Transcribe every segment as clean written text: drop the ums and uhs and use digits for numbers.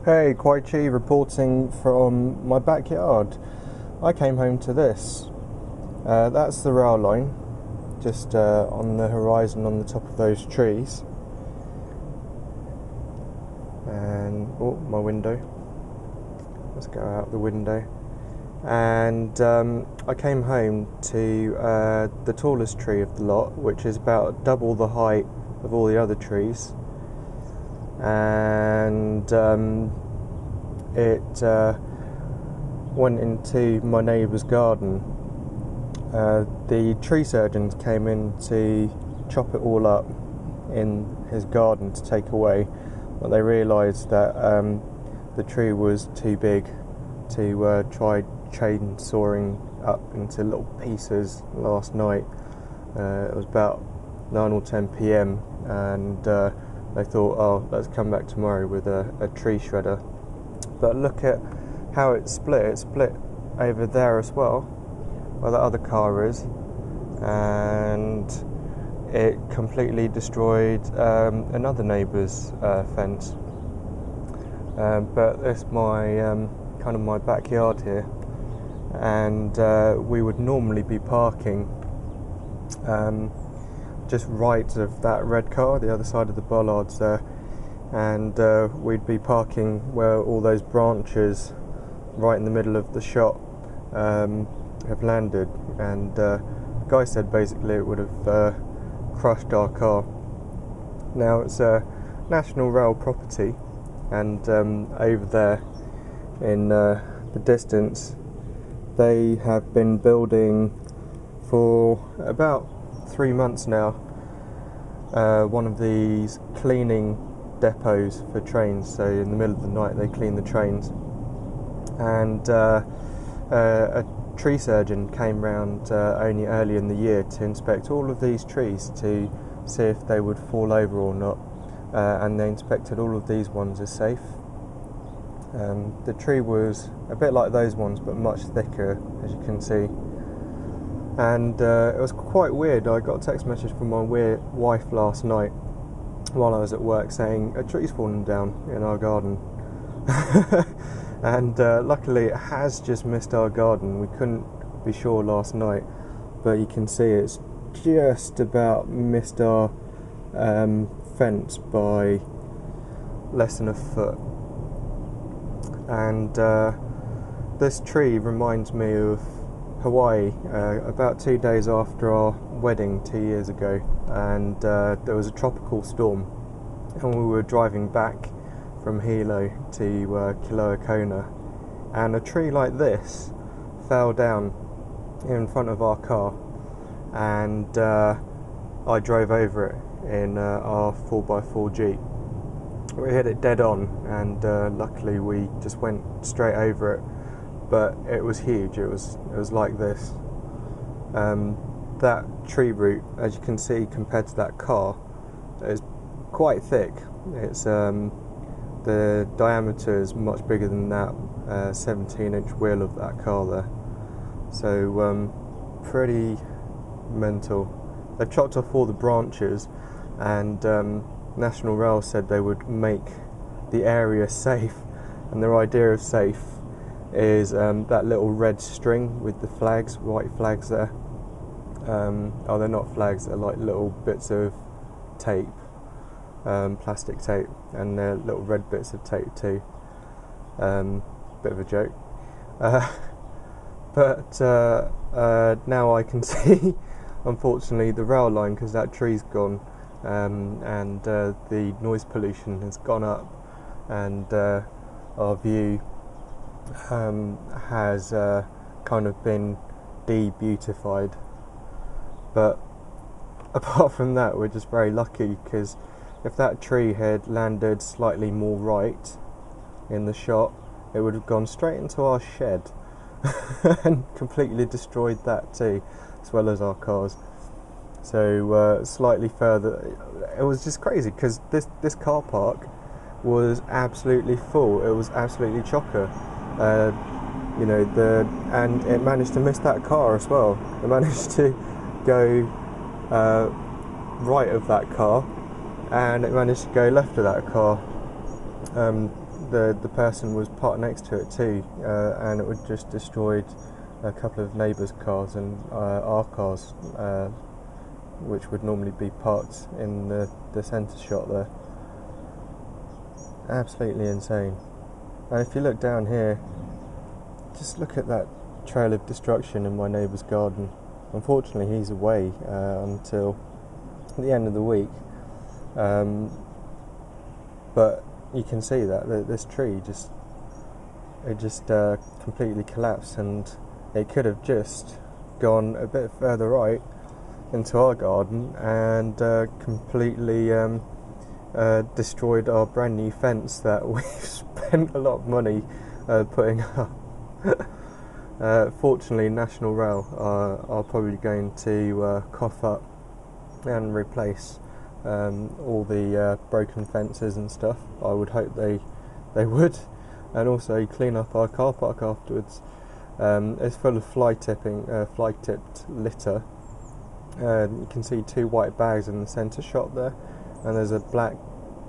Hey, Kwai Chi reporting from my backyard. I came home to this. That's the rail line, just on the horizon on the top of those trees. And, oh, my window. Let's go out the window. And I came home to the tallest tree of the lot, which is about double the height of all the other trees. And it went into my neighbour's garden. The tree surgeons came in to chop it all up in his garden to take away, but they realised that the tree was too big to try chainsawing up into little pieces last night. It was about 9 or 10 p.m. and they thought, oh, let's come back tomorrow with a tree shredder. But look at how it split. It split over there as well, where that other car is, and it completely destroyed another neighbour's fence. But it's my kind of my backyard here, and we would normally be parking just right of that red car, the other side of the bollards there, and we'd be parking where all those branches right in the middle of the shot have landed, and the guy said basically it would have crushed our car. Now it's a national rail property, and over there in the distance they have been building for about 3 months now one of these cleaning depots for trains. So in the middle of the night they clean the trains, and a tree surgeon came round only early in the year to inspect all of these trees to see if they would fall over or not, and they inspected all of these ones as safe. The tree was a bit like those ones but much thicker, as you can see, and it was quite weird. I got a text message from my wife last night while I was at work saying a tree's fallen down in our garden. And luckily it has just missed our garden. We couldn't be sure last night, but you can see it's just about missed our fence by less than a foot. And this tree reminds me of Hawaii. About 2 days after our wedding 2 years ago, and there was a tropical storm, and we were driving back from Hilo to Kiloa Kona, and a tree like this fell down in front of our car, and I drove over it in our 4x4 Jeep. We hit it dead on, and luckily we just went straight over it, but it was huge. It was like this. That tree root, as you can see, compared to that car, is quite thick. It's the diameter is much bigger than that 17-inch wheel of that car there. So pretty mental. They've chopped off all the branches, and National Rail said they would make the area safe, and their idea of safe is that little red string with the flags, white flags there. Oh, they're not flags, they're like little bits of tape, plastic tape, and they're little red bits of tape too. Bit of a joke. But now I can see, unfortunately, the rail line, because that tree's gone, and the noise pollution has gone up, and our view has kind of been de-beautified. But apart from that, we're just very lucky, because if that tree had landed slightly more right in the shot, it would have gone straight into our shed and completely destroyed that too, as well as our cars. So slightly further, it was just crazy, because this car park was absolutely full. It was absolutely chocker. You know, and it managed to miss that car as well. It managed to go right of that car, and it managed to go left of that car. the person was parked next to it too, and it would just destroyed a couple of neighbours' cars and our cars, which would normally be parked in the centre shot there. Absolutely insane. And if you look down here, just look at that trail of destruction in my neighbour's garden. Unfortunately, he's away until the end of the week, but you can see that this tree just completely collapsed, and it could have just gone a bit further right into our garden and completely destroyed our brand new fence that we've spent a lot of money putting up. Fortunately, National Rail are probably going to cough up and replace all the broken fences and stuff. I would hope they would, and also clean up our car park afterwards. It's full of fly-tipped litter. You can see 2 white bags in the centre shot there, and there's a black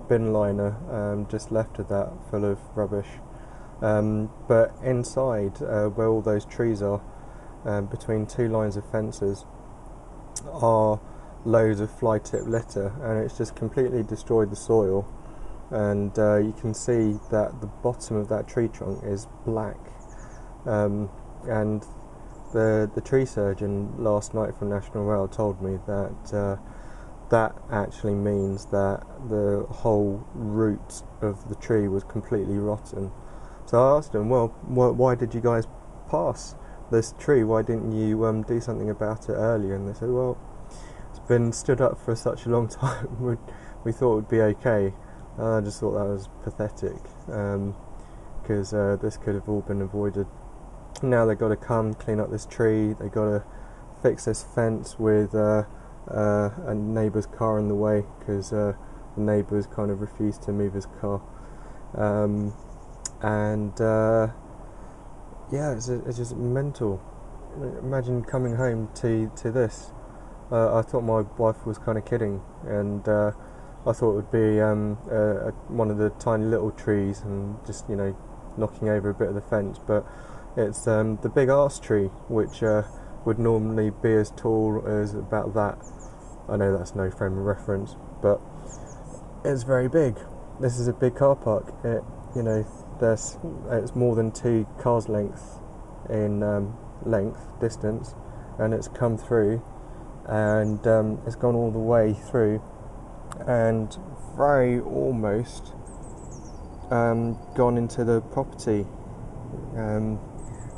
bin liner just left of that, full of rubbish. But inside, where all those trees are, between 2 lines of fences, are loads of fly-tip litter, and it's just completely destroyed the soil. And you can see that the bottom of that tree trunk is black. And the tree surgeon last night from National Rail told me that that actually means that the whole root of the tree was completely rotten. So I asked him, well, why did you guys pass this tree? Why didn't you do something about it earlier? And they said, well, it's been stood up for such a long time, we thought it would be okay. And I just thought that was pathetic, because this could have all been avoided. Now they've got to come clean up this tree, they've got to fix this fence with a neighbour's car in the way, because the neighbour's kind of refused to move his car. Yeah, it's just mental. Imagine coming home to this. I thought my wife was kind of kidding, and I thought it would be one of the tiny little trees and just, knocking over a bit of the fence, but it's the big arse tree, which would normally be as tall as about that. I know that's no frame of reference, but it's very big. This is a big car park. It's more than 2 cars' length in distance, and it's come through, and it's gone all the way through, and very almost gone into the property.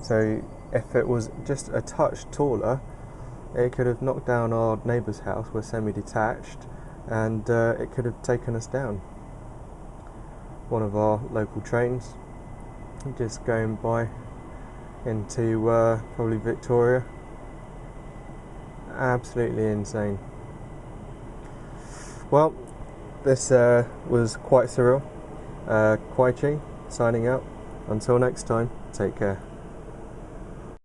So if it was just a touch taller, it could have knocked down our neighbour's house. We're semi-detached, and it could have taken us down. One of our local trains just going by into probably Victoria. Absolutely insane. Well, this was quite surreal. Kwai Chi signing out. Until next time, take care.